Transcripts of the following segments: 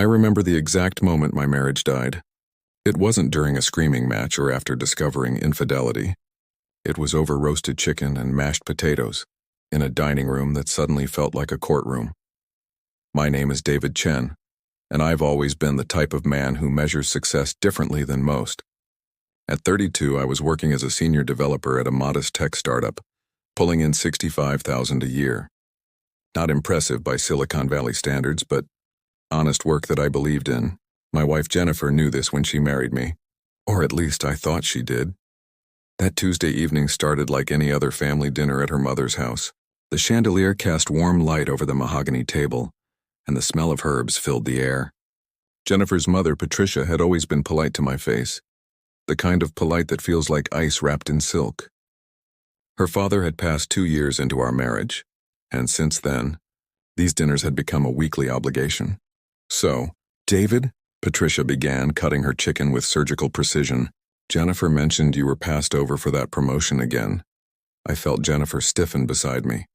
remember the exact moment my marriage died. It wasn't during a screaming match or after discovering infidelity. It was over roasted chicken and mashed potatoes, in a dining room that suddenly felt like a courtroom. My name is David Chen, and I've always been the type of man who measures success differently than most. At 32, I was working as a senior developer at a modest tech startup, pulling in $65,000 a year. Not impressive by Silicon Valley standards, but honest work that I believed in. My wife Jennifer knew this when she married me, or at least I thought she did. That Tuesday evening started like any other family dinner at her mother's house. The chandelier cast warm light over the mahogany table, and the smell of herbs filled the air. Jennifer's mother, Patricia, had always been polite to my face, the kind of polite that feels like ice wrapped in silk. Her father had passed 2 years into our marriage, and since then, these dinners had become a weekly obligation. So, David, Patricia began, cutting her chicken with surgical precision. Jennifer mentioned you were passed over for that promotion again. I felt Jennifer stiffen beside me.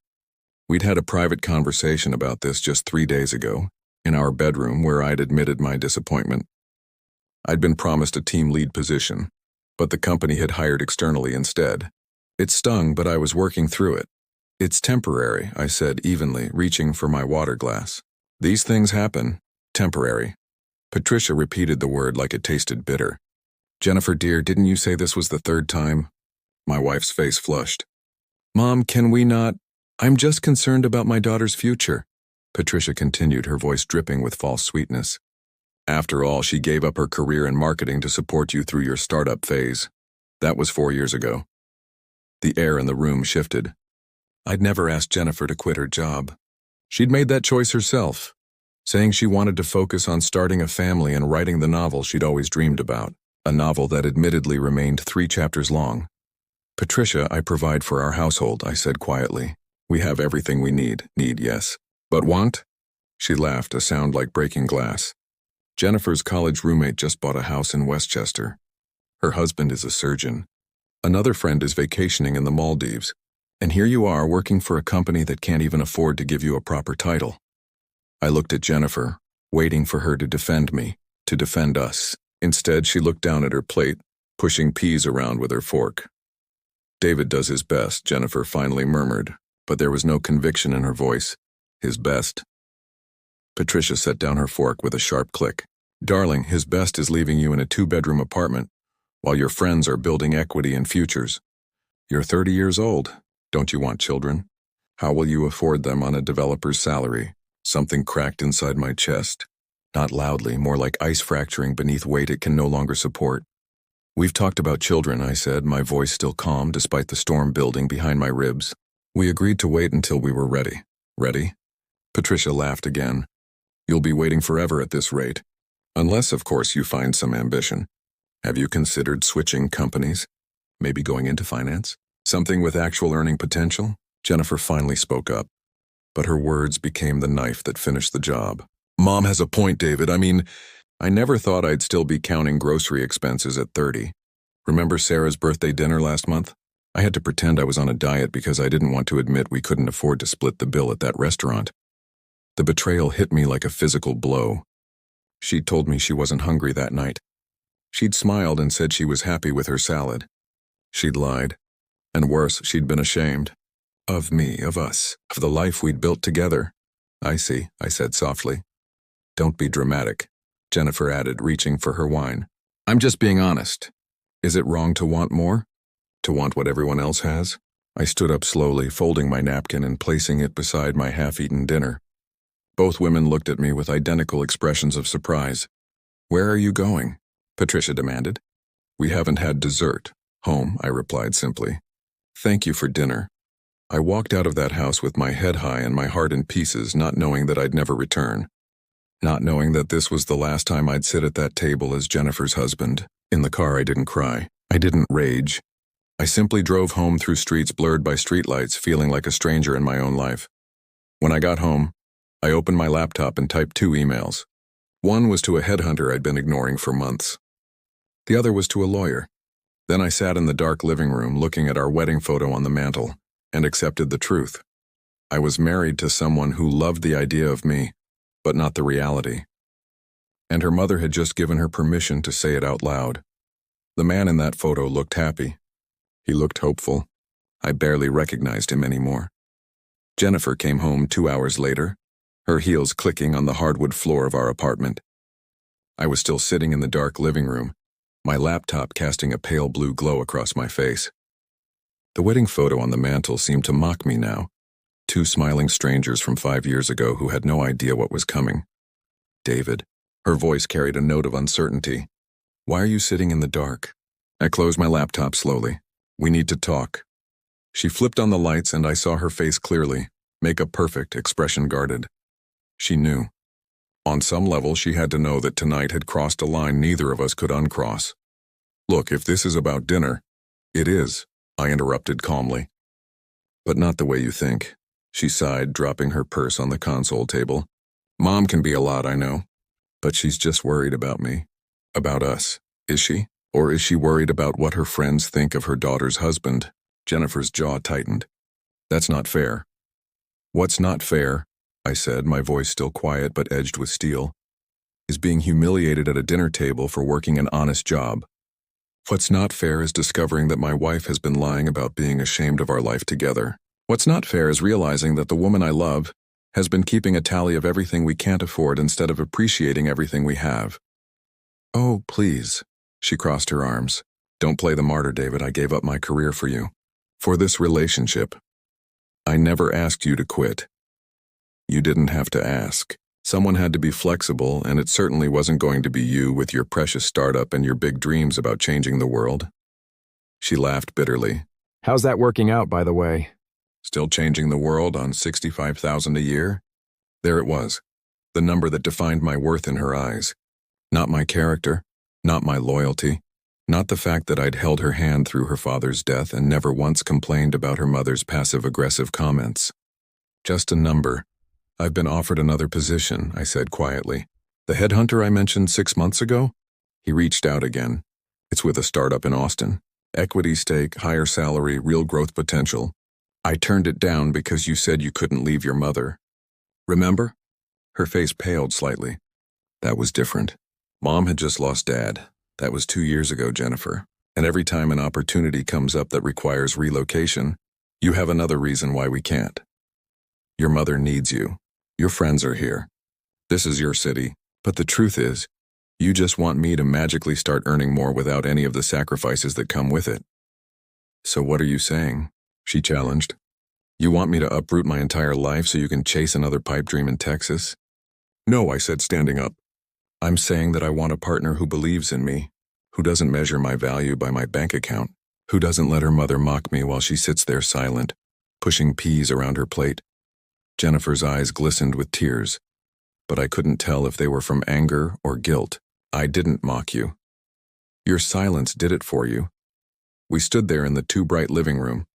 We'd had a private conversation about this just 3 days ago, in our bedroom where I'd admitted my disappointment. I'd been promised a team lead position, but the company had hired externally instead. It stung, but I was working through it. It's temporary, I said evenly, reaching for my water glass. These things happen. Temporary. Patricia repeated the word like it tasted bitter. Jennifer, dear, didn't you say this was the 3rd time? My wife's face flushed. Mom, can we not? I'm just concerned about my daughter's future. Patricia continued, her voice dripping with false sweetness. After all, she gave up her career in marketing to support you through your startup phase. That was 4 years ago. The air in the room shifted. I'd never asked Jennifer to quit her job. She'd made that choice herself, saying she wanted to focus on starting a family and writing the novel she'd always dreamed about, a novel that admittedly remained 3 chapters long. Patricia, I provide for our household, I said quietly. We have everything we need, yes. But want? She laughed, a sound like breaking glass. Jennifer's college roommate just bought a house in Westchester. Her husband is a surgeon. Another friend is vacationing in the Maldives. And here you are working for a company that can't even afford to give you a proper title. I looked at Jennifer, waiting for her to defend me, to defend us. Instead, she looked down at her plate, pushing peas around with her fork. David does his best, Jennifer finally murmured, but there was no conviction in her voice. His best? Patricia set down her fork with a sharp click. Darling, his best is leaving you in a 2-bedroom apartment, while your friends are building equity in futures. You're 30 years old. Don't you want children? How will you afford them on a developer's salary? Something cracked inside my chest. Not loudly, more like ice fracturing beneath weight it can no longer support. We've talked about children, I said, my voice still calm despite the storm building behind my ribs. We agreed to wait until we were ready. Ready? Patricia laughed again. You'll be waiting forever at this rate. Unless, of course, you find some ambition. Have you considered switching companies? Maybe going into finance? Something with actual earning potential? Jennifer finally spoke up, but her words became the knife that finished the job. Mom has a point, David. I never thought I'd still be counting grocery expenses at 30. Remember Sarah's birthday dinner last month? I had to pretend I was on a diet because I didn't want to admit we couldn't afford to split the bill at that restaurant. The betrayal hit me like a physical blow. She'd told me she wasn't hungry that night. She'd smiled and said she was happy with her salad. She'd lied. And worse, she'd been ashamed. Of me, of us, of the life we'd built together. I see, I said softly. Don't be dramatic, Jennifer added, reaching for her wine. I'm just being honest. Is it wrong to want more? To want what everyone else has? I stood up slowly, folding my napkin and placing it beside my half-eaten dinner. Both women looked at me with identical expressions of surprise. Where are you going? Patricia demanded. We haven't had dessert. Home, I replied simply. Thank you for dinner. I walked out of that house with my head high and my heart in pieces, not knowing that I'd never return. Not knowing that this was the last time I'd sit at that table as Jennifer's husband. In the car, I didn't cry. I didn't rage. I simply drove home through streets blurred by streetlights, feeling like a stranger in my own life. When I got home, I opened my laptop and typed 2 emails. One was to a headhunter I'd been ignoring for months. The other was to a lawyer. Then I sat in the dark living room looking at our wedding photo on the mantel and accepted the truth. I was married to someone who loved the idea of me, but not the reality. and her mother had just given her permission to say it out loud. The man in that photo looked happy. He looked hopeful. I barely recognized him anymore. Jennifer came home 2 hours later, her heels clicking on the hardwood floor of our apartment. I was still sitting in the dark living room, my laptop casting a pale blue glow across my face. The wedding photo on the mantel seemed to mock me now. Two smiling strangers from 5 years ago who had no idea what was coming. David. Her voice carried a note of uncertainty. Why are you sitting in the dark? I closed my laptop slowly. We need to talk. She flipped on the lights and I saw her face clearly, makeup perfect, expression guarded. She knew. On some level, she had to know that tonight had crossed a line neither of us could uncross. Look, if this is about dinner, it is, I interrupted calmly. But not the way you think, she sighed, dropping her purse on the console table. Mom can be a lot, I know. But she's just worried about me. About us, is she? Or is she worried about what her friends think of her daughter's husband? Jennifer's jaw tightened. That's not fair. What's not fair, I said, my voice still quiet but edged with steel, is being humiliated at a dinner table for working an honest job. What's not fair is discovering that my wife has been lying about being ashamed of our life together. What's not fair is realizing that the woman I love has been keeping a tally of everything we can't afford instead of appreciating everything we have. Oh, please, she crossed her arms. Don't play the martyr, David. I gave up my career for you. For this relationship. I never asked you to quit. You didn't have to ask. Someone had to be flexible, and it certainly wasn't going to be you with your precious startup and your big dreams about changing the world. She laughed bitterly. How's that working out, by the way? Still changing the world on $65,000 a year? There it was, the number that defined my worth in her eyes. Not my character, not my loyalty, not the fact that I'd held her hand through her father's death and never once complained about her mother's passive-aggressive comments. Just a number. I've been offered another position, I said quietly. The headhunter I mentioned 6 months ago? He reached out again. It's with a startup in Austin. Equity stake, higher salary, real growth potential. I turned it down because you said you couldn't leave your mother. Remember? Her face paled slightly. That was different. Mom had just lost Dad. That was 2 years ago, Jennifer. And every time an opportunity comes up that requires relocation, you have another reason why we can't. Your mother needs you. Your friends are here. This is your city. But the truth is, you just want me to magically start earning more without any of the sacrifices that come with it. So what are you saying? She challenged. You want me to uproot my entire life so you can chase another pipe dream in Texas? No, I said, standing up. I'm saying that I want a partner who believes in me, who doesn't measure my value by my bank account, who doesn't let her mother mock me while she sits there silent, pushing peas around her plate. Jennifer's eyes glistened with tears, but I couldn't tell if they were from anger or guilt. I didn't mock you. Your silence did it for you. We stood there in the too bright living room,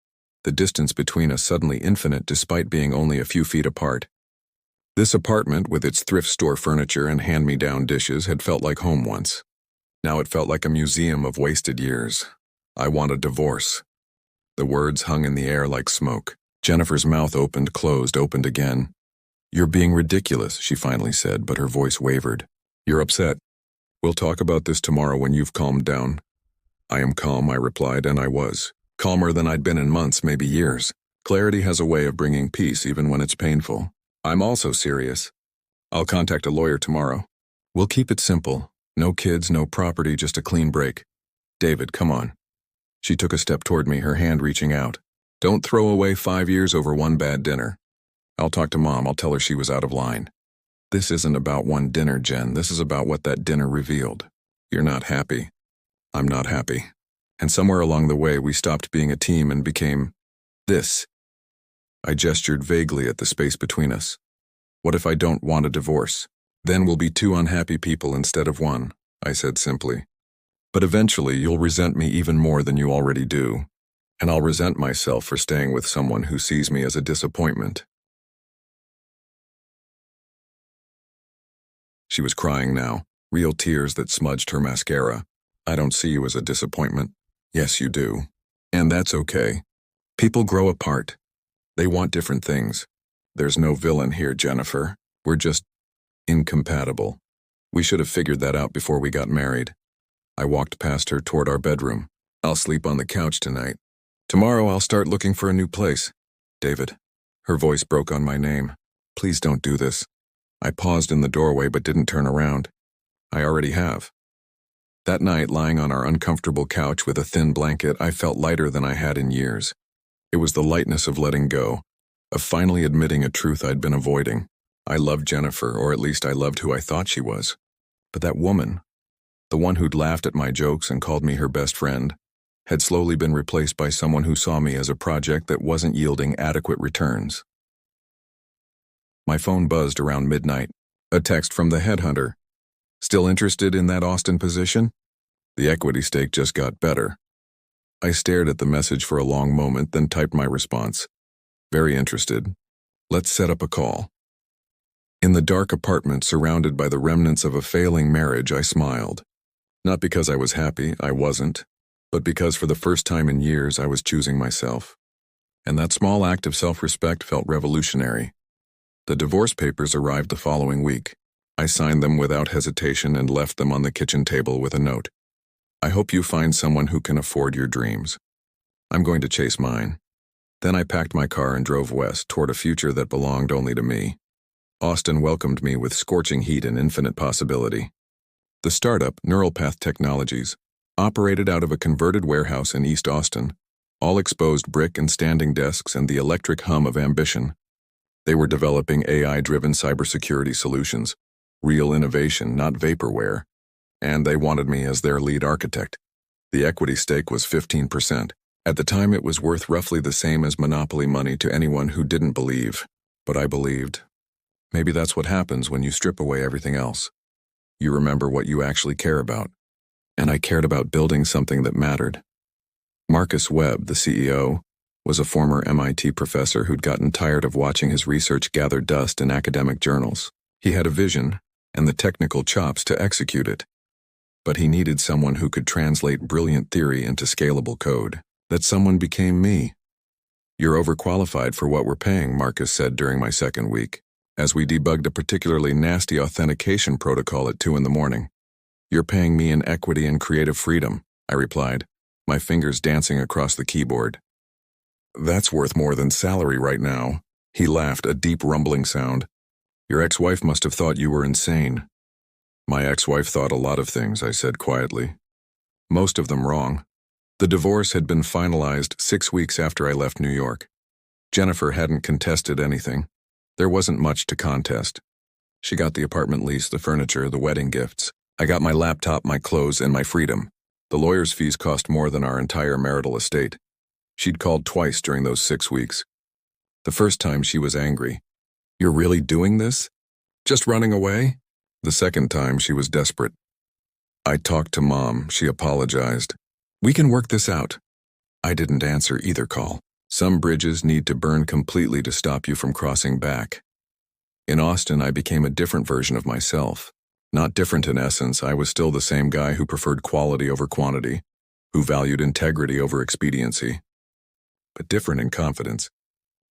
the distance between us suddenly infinite despite being only a few feet apart. This apartment, with its thrift store furniture and hand-me-down dishes, had felt like home once. Now it felt like a museum of wasted years. I want a divorce. The words hung in the air like smoke. Jennifer's mouth opened, closed, opened again. You're being ridiculous, she finally said, but her voice wavered. You're upset. We'll talk about this tomorrow when you've calmed down. I am calm, I replied, and I was. Calmer than I'd been in months, maybe years. Clarity has a way of bringing peace even when it's painful. I'm also serious. I'll contact a lawyer tomorrow. We'll keep it simple. No kids, no property, just a clean break. David, come on. She took a step toward me, her hand reaching out. Don't throw away 5 years over one bad dinner. I'll talk to Mom. I'll tell her she was out of line. This isn't about one dinner, Jen. This is about what that dinner revealed. You're not happy. I'm not happy. And somewhere along the way, we stopped being a team and became this. I gestured vaguely at the space between us. What if I don't want a divorce? Then we'll be two unhappy people instead of one, I said simply. But eventually you'll resent me even more than you already do. And I'll resent myself for staying with someone who sees me as a disappointment. She was crying now, real tears that smudged her mascara. I don't see you as a disappointment. Yes, you do. And that's okay. People grow apart. They want different things. There's no villain here, Jennifer. We're just incompatible. We should have figured that out before we got married. I walked past her toward our bedroom. I'll sleep on the couch tonight. Tomorrow I'll start looking for a new place. David. Her voice broke on my name. Please don't do this. I paused in the doorway but didn't turn around. I already have. That night, lying on our uncomfortable couch with a thin blanket, I felt lighter than I had in years. It was the lightness of letting go, of finally admitting a truth I'd been avoiding. I loved Jennifer, or at least I loved who I thought she was. But that woman, the one who'd laughed at my jokes and called me her best friend, had slowly been replaced by someone who saw me as a project that wasn't yielding adequate returns. My phone buzzed around midnight. A text from the headhunter. Still interested in that Austin position? The equity stake just got better. I stared at the message for a long moment, then typed my response. Very interested. Let's set up a call. In the dark apartment surrounded by the remnants of a failing marriage, I smiled. Not because I was happy, I wasn't, but because for the first time in years I was choosing myself. And that small act of self-respect felt revolutionary. The divorce papers arrived the following week. I signed them without hesitation and left them on the kitchen table with a note. I hope you find someone who can afford your dreams. I'm going to chase mine. Then I packed my car and drove west toward a future that belonged only to me. Austin welcomed me with scorching heat and infinite possibility. The startup, Neural Path Technologies, operated out of a converted warehouse in East Austin, all exposed brick and standing desks and the electric hum of ambition. They were developing AI-driven cybersecurity solutions, real innovation, not vaporware, and they wanted me as their lead architect. The equity stake was 15%. At the time, it was worth roughly the same as monopoly money to anyone who didn't believe, but I believed. Maybe that's what happens when you strip away everything else. You remember what you actually care about. And I cared about building something that mattered. Marcus Webb, the CEO, was a former MIT professor who'd gotten tired of watching his research gather dust in academic journals. He had a vision and the technical chops to execute it. But he needed someone who could translate brilliant theory into scalable code. That someone became me. You're overqualified for what we're paying, Marcus said during my second week, as we debugged a particularly nasty authentication protocol at 2 a.m. You're paying me in equity and creative freedom, I replied, my fingers dancing across the keyboard. That's worth more than salary right now. He laughed, a deep rumbling sound. Your ex-wife must have thought you were insane. My ex-wife thought a lot of things, I said quietly. Most of them wrong. The divorce had been finalized 6 weeks after I left New York. Jennifer hadn't contested anything. There wasn't much to contest. She got the apartment lease, the furniture, the wedding gifts. I got my laptop, my clothes, and my freedom. The lawyer's fees cost more than our entire marital estate. She'd called twice during those 6 weeks. The first time she was angry. You're really doing this? Just running away? The second time she was desperate. I talked to Mom. She apologized. We can work this out. I didn't answer either call. Some bridges need to burn completely to stop you from crossing back. In Austin, I became a different version of myself. Not different in essence, I was still the same guy who preferred quality over quantity, who valued integrity over expediency. But different in confidence.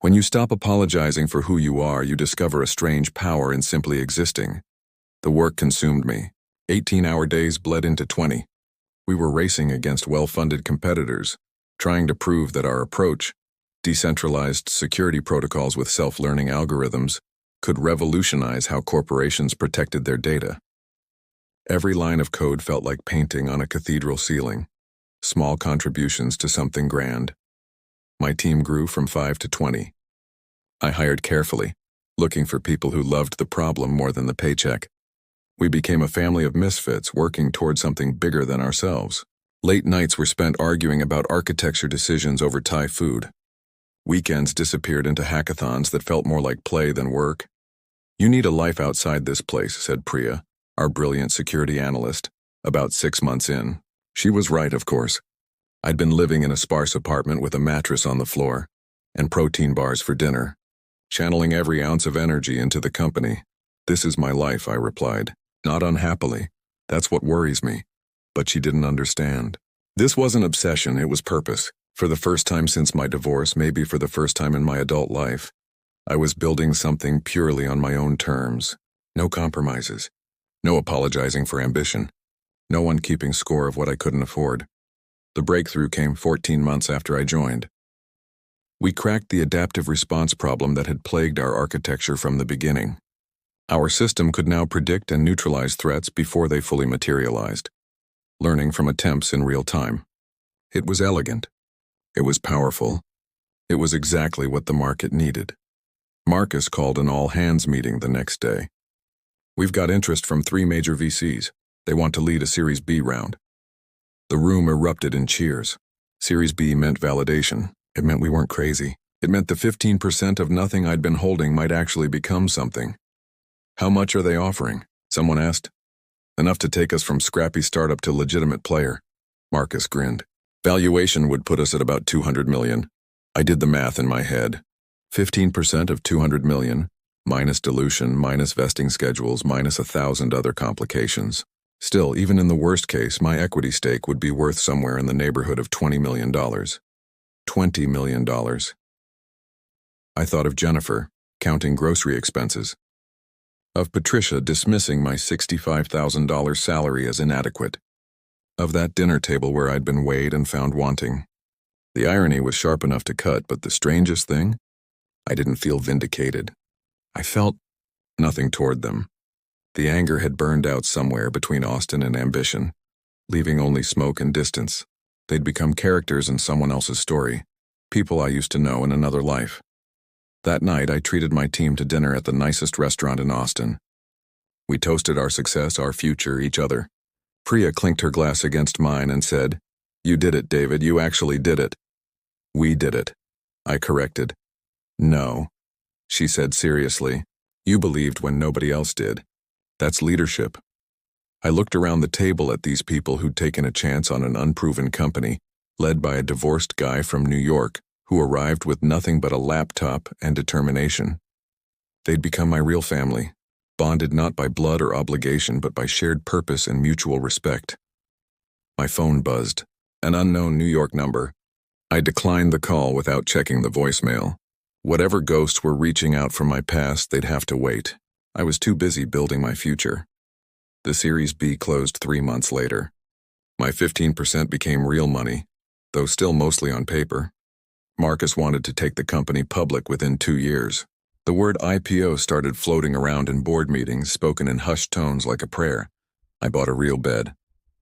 When you stop apologizing for who you are, you discover a strange power in simply existing. The work consumed me. 18-hour days bled into 20. We were racing against well-funded competitors, trying to prove that our approach, decentralized security protocols with self-learning algorithms, could revolutionize how corporations protected their data. Every line of code felt like painting on a cathedral ceiling, small contributions to something grand. My team grew from 5 to 20. I hired carefully, looking for people who loved the problem more than the paycheck. We became a family of misfits working toward something bigger than ourselves. Late nights were spent arguing about architecture decisions over Thai food. Weekends disappeared into hackathons that felt more like play than work. You need a life outside this place, said Priya, our brilliant security analyst, about 6 months in. She was right, of course. I'd been living in a sparse apartment with a mattress on the floor and protein bars for dinner, channeling every ounce of energy into the company. This is my life, I replied. Not unhappily. That's what worries me. But she didn't understand. This wasn't obsession, it was purpose. For the first time since my divorce, maybe for the first time in my adult life, I was building something purely on my own terms. No compromises. No apologizing for ambition. No one keeping score of what I couldn't afford. The breakthrough came 14 months after I joined. We cracked the adaptive response problem that had plagued our architecture from the beginning. Our system could now predict and neutralize threats before they fully materialized, learning from attempts in real time. It was elegant. It was powerful. It was exactly what the market needed. Marcus called an all-hands meeting the next day. We've got interest from 3 major VCs. They want to lead a Series B round. The room erupted in cheers. Series B meant validation. It meant we weren't crazy. It meant the 15% of nothing I'd been holding might actually become something. How much are they offering? Someone asked. Enough to take us from scrappy startup to legitimate player. Marcus grinned. Valuation would put us at about 200 million. I did the math in my head. 15% of 200 million, minus dilution, minus vesting schedules, minus 1,000 other complications. Still, even in the worst case, my equity stake would be worth somewhere in the neighborhood of $20 million. $20 million. I thought of Jennifer, counting grocery expenses. Of Patricia dismissing my $65,000 salary as inadequate. Of that dinner table where I'd been weighed and found wanting. The irony was sharp enough to cut, but the strangest thing? I didn't feel vindicated. I felt nothing toward them. The anger had burned out somewhere between Austin and ambition, leaving only smoke and distance. They'd become characters in someone else's story, people I used to know in another life. That night, I treated my team to dinner at the nicest restaurant in Austin. We toasted our success, our future, each other. Priya clinked her glass against mine and said, "You did it, David, you actually did it." "We did it," I corrected. "No," she said seriously. "You believed when nobody else did. That's leadership." I looked around the table at these people who'd taken a chance on an unproven company, led by a divorced guy from New York, who arrived with nothing but a laptop and determination. They'd become my real family, bonded not by blood or obligation but by shared purpose and mutual respect. My phone buzzed, an unknown New York number. I declined the call without checking the voicemail. Whatever ghosts were reaching out from my past, they'd have to wait. I was too busy building my future. The Series B closed 3 months later. My 15% became real money, though still mostly on paper. Marcus wanted to take the company public within 2 years. The word IPO started floating around in board meetings, spoken in hushed tones like a prayer. I bought a real bed,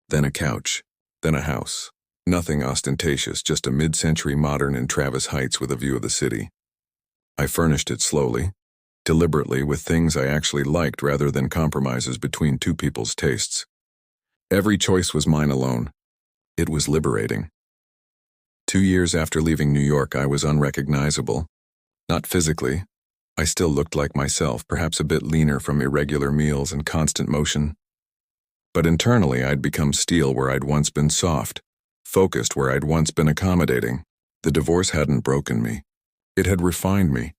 then a couch, then a house. Nothing ostentatious, just a mid-century modern in Travis Heights with a view of the city. I furnished it slowly, deliberately, with things I actually liked rather than compromises between two people's tastes. Every choice was mine alone. It was liberating. 2 years after leaving New York, I was unrecognizable. Not physically. I still looked like myself, perhaps a bit leaner from irregular meals and constant motion. But internally, I'd become steel where I'd once been soft, focused where I'd once been accommodating. The divorce hadn't broken me. It had refined me,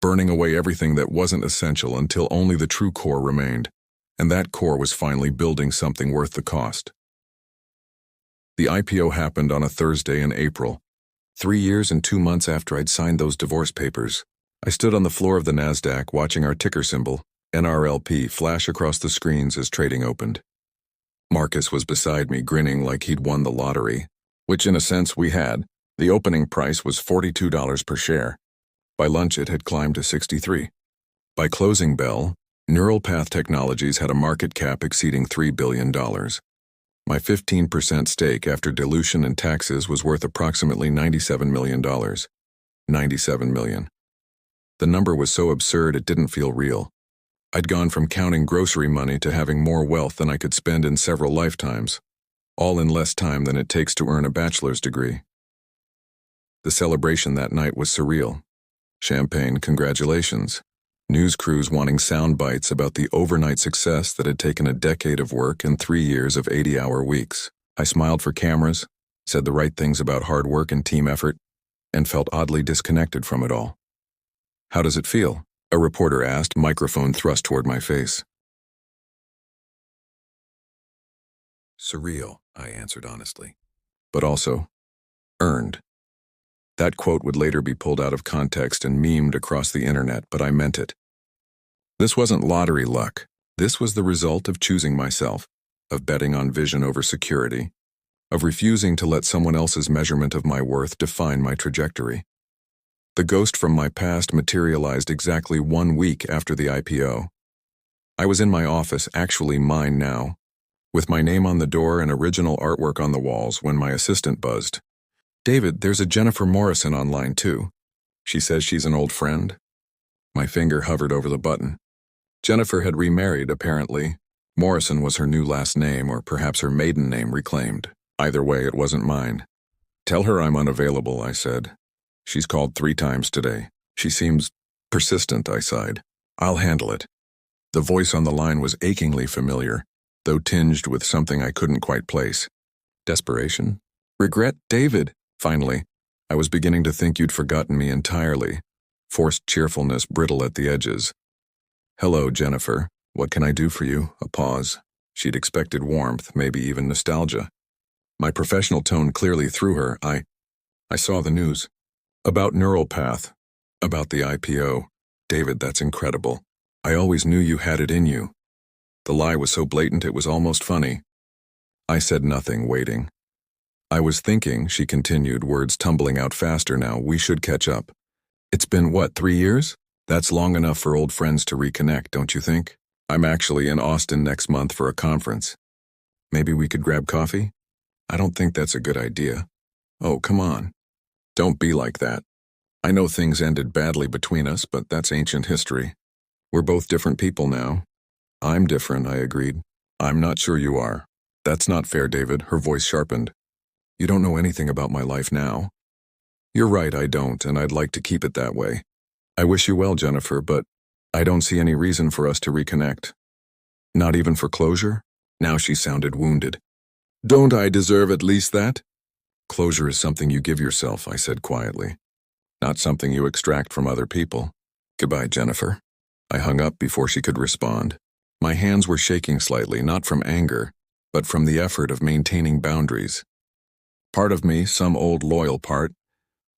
burning away everything that wasn't essential until only the true core remained, and that core was finally building something worth the cost. The IPO happened on a Thursday in April, 3 years and 2 months after I'd signed those divorce papers. I stood on the floor of the NASDAQ watching our ticker symbol, NRLP, flash across the screens as trading opened. Marcus was beside me, grinning like he'd won the lottery, which in a sense we had. The opening price was $42 per share. By lunch it had climbed to $63. By closing bell, Neural Path Technologies had a market cap exceeding $3 billion. My 15% stake after dilution and taxes was worth approximately $97 million. $97 million. The number was so absurd it didn't feel real. I'd gone from counting grocery money to having more wealth than I could spend in several lifetimes, all in less time than it takes to earn a bachelor's degree. The celebration that night was surreal. Champagne congratulations. News crews wanting sound bites about the overnight success that had taken a decade of work and 3 years of 80-hour weeks. I smiled for cameras, said the right things about hard work and team effort, and felt oddly disconnected from it all. "How does it feel?" a reporter asked, microphone thrust toward my face. "Surreal," I answered honestly. "But also, earned." That quote would later be pulled out of context and memed across the internet, but I meant it. This wasn't lottery luck. This was the result of choosing myself, of betting on vision over security, of refusing to let someone else's measurement of my worth define my trajectory. The ghost from my past materialized exactly 1 week after the IPO. I was in my office, actually mine now, with my name on the door and original artwork on the walls when my assistant buzzed. "David, there's a Jennifer Morrison online too. She says she's an old friend." My finger hovered over the button. Jennifer had remarried, apparently. Morrison was her new last name, or perhaps her maiden name reclaimed. Either way, it wasn't mine. "Tell her I'm unavailable," I said. "She's called 3 times today. She seems persistent," I sighed. "I'll handle it." The voice on the line was achingly familiar, though tinged with something I couldn't quite place. Desperation? Regret? "David," finally. I was beginning to think you'd forgotten me entirely. Forced cheerfulness brittle at the edges. "Hello, Jennifer. What can I do for you?" A pause. She'd expected warmth, maybe even nostalgia. My professional tone clearly threw her. I saw the news. About Neural Path. About the IPO. "David, that's incredible. I always knew you had it in you." The lie was so blatant it was almost funny. I said nothing, waiting. "I was thinking," she continued, words tumbling out faster now, "we should catch up. It's been, what, 3 years? That's long enough for old friends to reconnect, don't you think? I'm actually in Austin next month for a conference. Maybe we could grab coffee?" "I don't think that's a good idea." "Oh, come on. Don't be like that. I know things ended badly between us, but that's ancient history. We're both different people now." "I'm different," I agreed. "I'm not sure you are." "That's not fair, David," her voice sharpened. "You don't know anything about my life now." "You're right, I don't, and I'd like to keep it that way. I wish you well, Jennifer, but I don't see any reason for us to reconnect." "Not even for closure?" Now she sounded wounded. "Don't I deserve at least that?" "Closure is something you give yourself," I said quietly. "Not something you extract from other people. Goodbye, Jennifer." I hung up before she could respond. My hands were shaking slightly, not from anger, but from the effort of maintaining boundaries. Part of me, some old loyal part,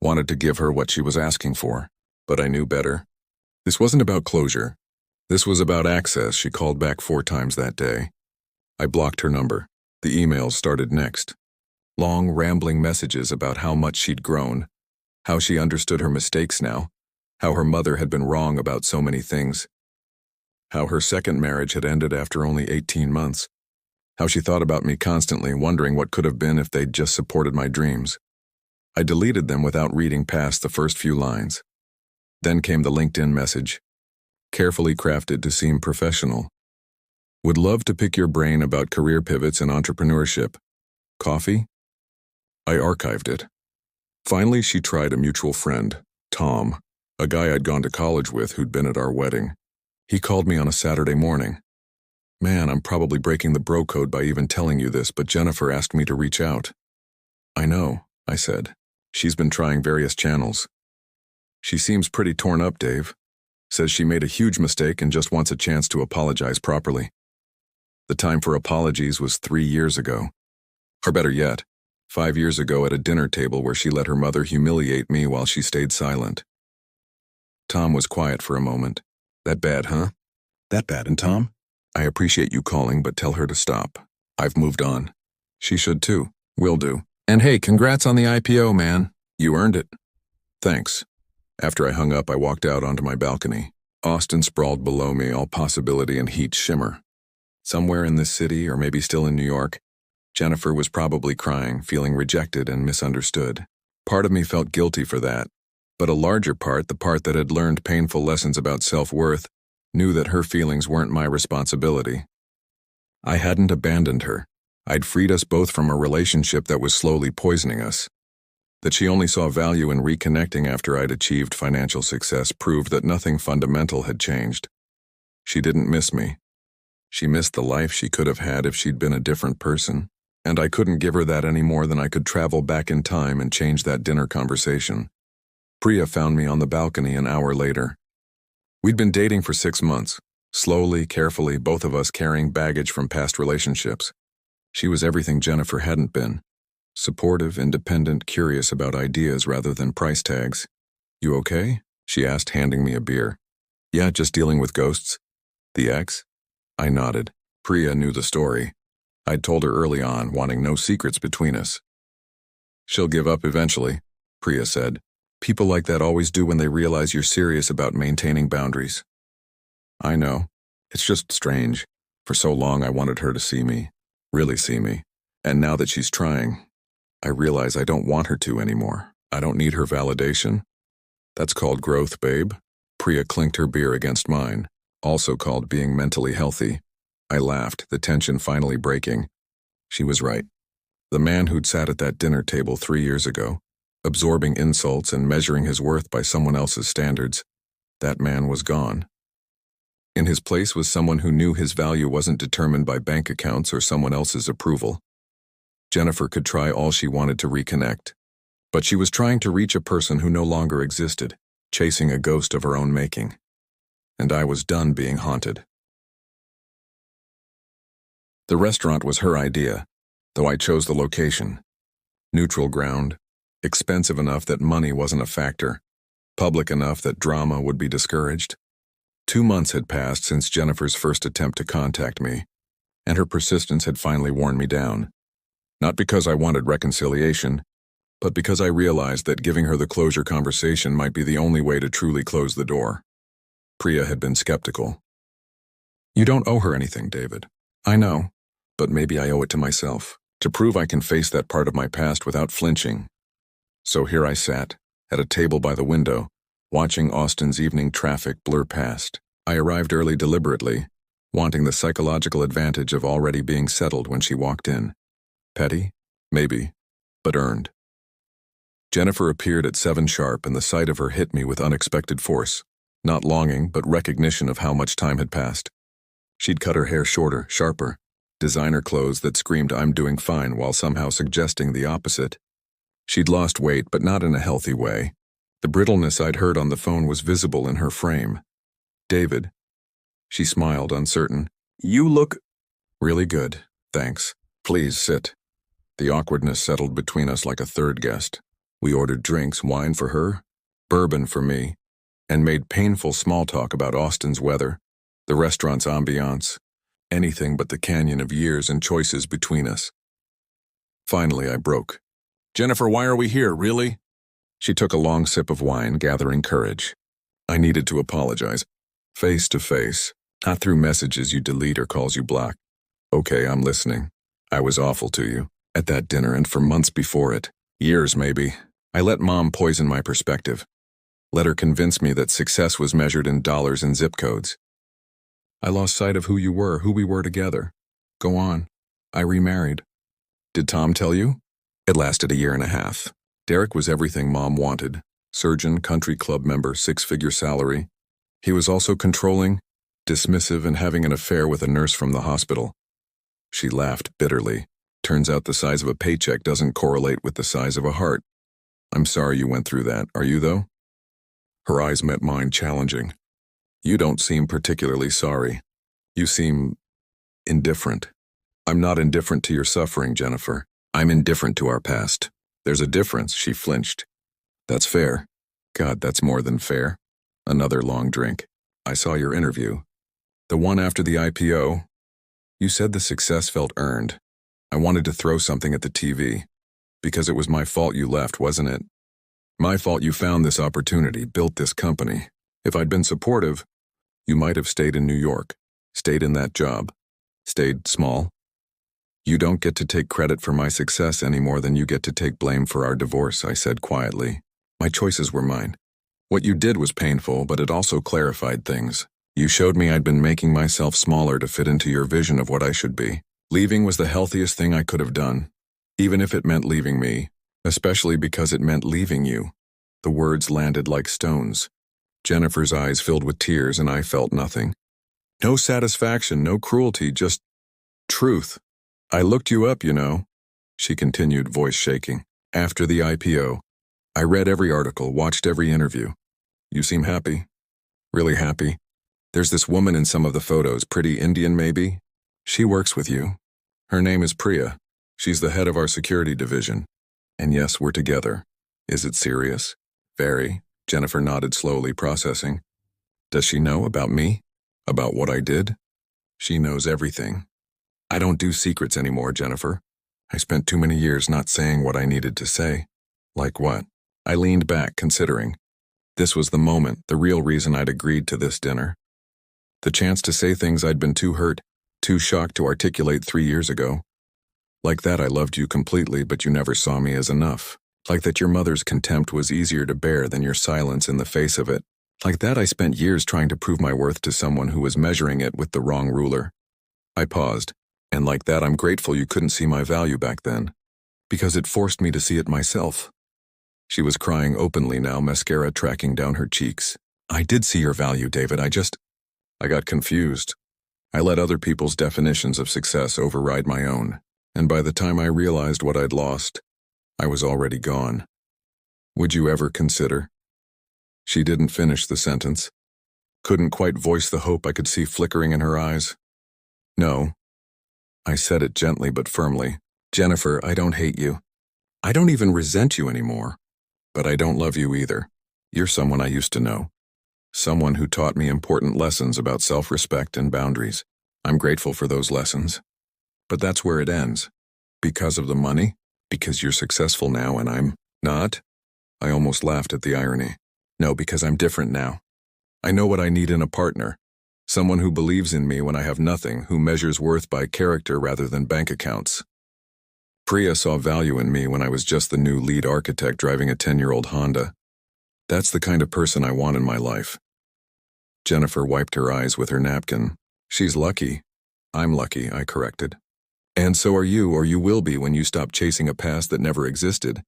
wanted to give her what she was asking for, but I knew better. This wasn't about closure. This was about access. She called back 4 times that day. I blocked her number. The emails started next. Long, rambling messages about how much she'd grown, how she understood her mistakes now, how her mother had been wrong about so many things, how her second marriage had ended after only 18 months, how she thought about me constantly, wondering what could have been if they'd just supported my dreams. I deleted them without reading past the first few lines. Then came the LinkedIn message, carefully crafted to seem professional. "Would love to pick your brain about career pivots and entrepreneurship. Coffee?" I archived it. Finally, she tried a mutual friend, Tom, a guy I'd gone to college with who'd been at our wedding. He called me on a Saturday morning. "Man, I'm probably breaking the bro code by even telling you this, but Jennifer asked me to reach out." "I know," I said. "She's been trying various channels. She seems pretty torn up, Dave. Says she made a huge mistake and just wants a chance to apologize properly." The time for apologies was 3 years ago. Or better yet, 5 years ago at a dinner table where she let her mother humiliate me while she stayed silent. Tom was quiet for a moment. "That bad, huh?" "That bad, and Tom? I appreciate you calling, but tell her to stop. I've moved on." "She should too." "Will do. And hey, congrats on the IPO, man. You earned it." "Thanks." After I hung up, I walked out onto my balcony. Austin sprawled below me, all possibility and heat shimmer. Somewhere in this city, or maybe still in New York, Jennifer was probably crying, feeling rejected and misunderstood. Part of me felt guilty for that, but a larger part, the part that had learned painful lessons about self-worth, knew that her feelings weren't my responsibility. I hadn't abandoned her. I'd freed us both from a relationship that was slowly poisoning us. That she only saw value in reconnecting after I'd achieved financial success proved that nothing fundamental had changed. She didn't miss me. She missed the life she could have had if she'd been a different person, and I couldn't give her that any more than I could travel back in time and change that dinner conversation. Priya found me on the balcony an hour later. We'd been dating for 6 months, slowly, carefully, both of us carrying baggage from past relationships. She was everything Jennifer hadn't been. Supportive, independent, curious about ideas rather than price tags. "You okay?" she asked, handing me a beer. "Yeah, just dealing with ghosts." "The ex?" I nodded. Priya knew the story. I'd told her early on, wanting no secrets between us. She'll give up eventually, Priya said. People like that always do when they realize you're serious about maintaining boundaries. I know. It's just strange. For so long I wanted her to see me, really see me. And now that she's trying, I realize I don't want her to anymore. I don't need her validation. That's called growth, babe. Priya clinked her beer against mine, also called being mentally healthy. I laughed, the tension finally breaking. She was right. The man who'd sat at that dinner table 3 years ago, absorbing insults and measuring his worth by someone else's standards, that man was gone. In his place was someone who knew his value wasn't determined by bank accounts or someone else's approval. Jennifer could try all she wanted to reconnect, but she was trying to reach a person who no longer existed, chasing a ghost of her own making. And I was done being haunted. The restaurant was her idea, though I chose the location. Neutral ground, expensive enough that money wasn't a factor, public enough that drama would be discouraged. 2 months had passed since Jennifer's first attempt to contact me, and her persistence had finally worn me down. Not because I wanted reconciliation, but because I realized that giving her the closure conversation might be the only way to truly close the door. Priya had been skeptical. You don't owe her anything, David. I know, but maybe I owe it to myself, to prove I can face that part of my past without flinching. So here I sat, at a table by the window, watching Austin's evening traffic blur past. I arrived early deliberately, wanting the psychological advantage of already being settled when she walked in. Petty? Maybe, but earned. Jennifer appeared at 7 sharp, and the sight of her hit me with unexpected force. Not longing, but recognition of how much time had passed. She'd cut her hair shorter, sharper, designer clothes that screamed I'm doing fine while somehow suggesting the opposite. She'd lost weight, but not in a healthy way. The brittleness I'd heard on the phone was visible in her frame. David. She smiled, uncertain. You look really good, thanks. Please sit. The awkwardness settled between us like a third guest. We ordered drinks, wine for her, bourbon for me, and made painful small talk about Austin's weather, the restaurant's ambiance, anything but the canyon of years and choices between us. Finally, I broke. Jennifer, why are we here, really? She took a long sip of wine, gathering courage. I needed to apologize. Face to face, not through messages you delete or calls you block. Okay, I'm listening. I was awful to you, at that dinner and for months before it. Years, maybe. I let Mom poison my perspective. Let her convince me that success was measured in dollars and zip codes. I lost sight of who you were, who we were together. Go on. I remarried. Did Tom tell you? It lasted 1.5 years. Derek was everything Mom wanted. Surgeon, country club member, 6-figure salary. He was also controlling, dismissive, and having an affair with a nurse from the hospital. She laughed bitterly. Turns out the size of a paycheck doesn't correlate with the size of a heart. I'm sorry you went through that, are you though? Her eyes met mine, challenging. You don't seem particularly sorry. You seem indifferent. I'm not indifferent to your suffering, Jennifer. I'm indifferent to our past. There's a difference, she flinched. That's fair. God, that's more than fair. Another long drink. I saw your interview. The one after the IPO. You said the success felt earned. I wanted to throw something at the TV. Because it was my fault you left, wasn't it? My fault you found this opportunity, built this company. If I'd been supportive, you might have stayed in New York, stayed in that job, stayed small. You don't get to take credit for my success any more than you get to take blame for our divorce, I said quietly. My choices were mine. What you did was painful, but it also clarified things. You showed me I'd been making myself smaller to fit into your vision of what I should be. Leaving was the healthiest thing I could have done, even if it meant leaving me, especially because it meant leaving you. The words landed like stones. Jennifer's eyes filled with tears, and I felt nothing. No satisfaction, no cruelty, just truth. I looked you up, you know, she continued, voice shaking. After the IPO, I read every article, watched every interview. You seem happy. Really happy. There's this woman in some of the photos, pretty Indian maybe. She works with you. Her name is Priya. She's the head of our security division. And yes, we're together. Is it serious? Very. Jennifer nodded slowly, processing. Does she know about me? About what I did? She knows everything. I don't do secrets anymore, Jennifer. I spent too many years not saying what I needed to say. Like what? I leaned back, considering. This was the moment, the real reason I'd agreed to this dinner. The chance to say things I'd been too hurt, too shocked to articulate 3 years ago. Like that I loved you completely, but you never saw me as enough. Like that your mother's contempt was easier to bear than your silence in the face of it. Like that I spent years trying to prove my worth to someone who was measuring it with the wrong ruler. I paused. And like that I'm grateful you couldn't see my value back then. Because it forced me to see it myself. She was crying openly now, mascara tracking down her cheeks. I did see your value, David, I got confused. I let other people's definitions of success override my own. And by the time I realized what I'd lost, I was already gone. Would you ever consider? She didn't finish the sentence. Couldn't quite voice the hope I could see flickering in her eyes. No. I said it gently but firmly. Jennifer, I don't hate you. I don't even resent you anymore. But I don't love you either. You're someone I used to know. Someone who taught me important lessons about self-respect and boundaries. I'm grateful for those lessons. But that's where it ends. Because of the money? Because you're successful now and I'm not? I almost laughed at the irony. No, because I'm different now. I know what I need in a partner. Someone who believes in me when I have nothing, who measures worth by character rather than bank accounts. Priya saw value in me when I was just the new lead architect driving a 10-year-old Honda. That's the kind of person I want in my life. Jennifer wiped her eyes with her napkin. She's lucky. I'm lucky, I corrected. And so are you, or you will be when you stop chasing a past that never existed.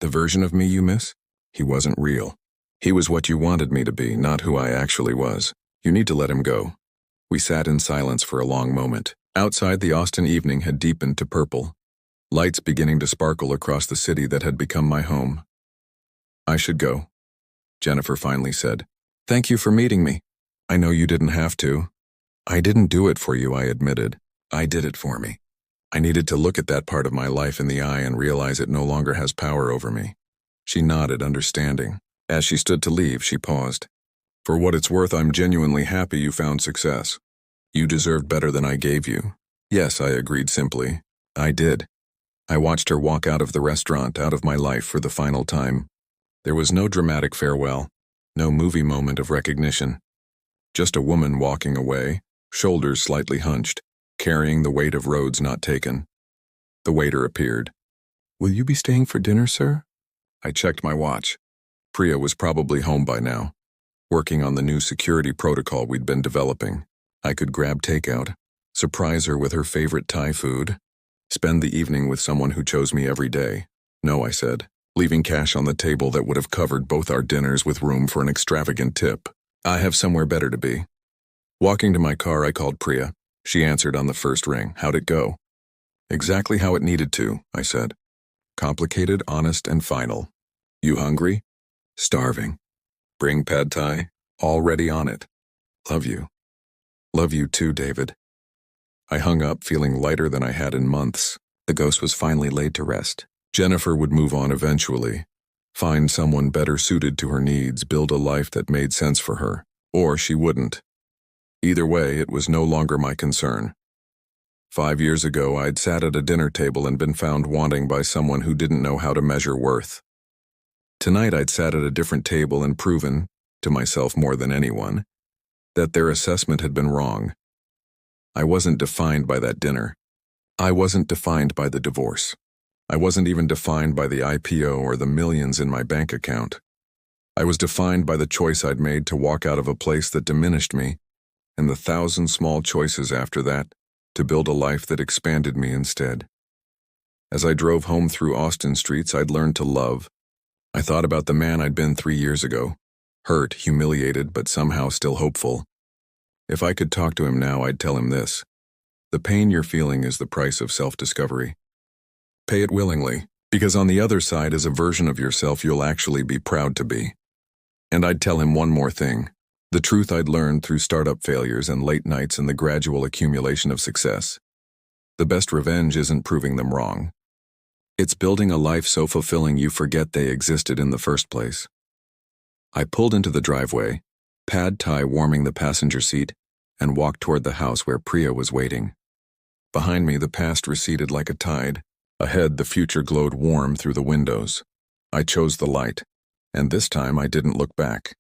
The version of me you miss? He wasn't real. He was what you wanted me to be, not who I actually was. You need to let him go. We sat in silence for a long moment. Outside, the Austin evening had deepened to purple. Lights beginning to sparkle across the city that had become my home. I should go, Jennifer finally said. Thank you for meeting me. I know you didn't have to. I didn't do it for you, I admitted. I did it for me. I needed to look at that part of my life in the eye and realize it no longer has power over me. She nodded, understanding. As she stood to leave, she paused. For what it's worth, I'm genuinely happy you found success. You deserved better than I gave you. Yes, I agreed simply. I did. I watched her walk out of the restaurant, out of my life for the final time. There was no dramatic farewell, no movie moment of recognition. Just a woman walking away, shoulders slightly hunched, carrying the weight of roads not taken. The waiter appeared. Will you be staying for dinner, sir? I checked my watch. Priya was probably home by now, working on the new security protocol we'd been developing. I could grab takeout, surprise her with her favorite Thai food, spend the evening with someone who chose me every day. No, I said, leaving cash on the table that would have covered both our dinners with room for an extravagant tip. I have somewhere better to be. Walking to my car, I called Priya. She answered on the first ring. How'd it go? Exactly how it needed to, I said. Complicated, honest, and final. You hungry? Starving. Bring pad thai. Already on it. Love you. Love you too, David. I hung up, feeling lighter than I had in months. The ghost was finally laid to rest. Jennifer would move on eventually. Find someone better suited to her needs, build a life that made sense for her. Or she wouldn't. Either way, it was no longer my concern. 5 years ago, I'd sat at a dinner table and been found wanting by someone who didn't know how to measure worth. Tonight, I'd sat at a different table and proven, to myself more than anyone, that their assessment had been wrong. I wasn't defined by that dinner. I wasn't defined by the divorce. I wasn't even defined by the IPO or the millions in my bank account. I was defined by the choice I'd made to walk out of a place that diminished me, and the 1,000 small choices after that to build a life that expanded me instead. As I drove home through Austin streets I'd learned to love, I thought about the man I'd been 3 years ago, hurt, humiliated, but somehow still hopeful. If I could talk to him now, I'd tell him this. The pain you're feeling is the price of self-discovery. Pay it willingly, because on the other side is a version of yourself you'll actually be proud to be. And I'd tell him one more thing. The truth I'd learned through startup failures and late nights and the gradual accumulation of success. The best revenge isn't proving them wrong. It's building a life so fulfilling you forget they existed in the first place. I pulled into the driveway, pad thai warming the passenger seat, and walked toward the house where Priya was waiting. Behind me, the past receded like a tide. Ahead, the future glowed warm through the windows. I chose the light, and this time I didn't look back.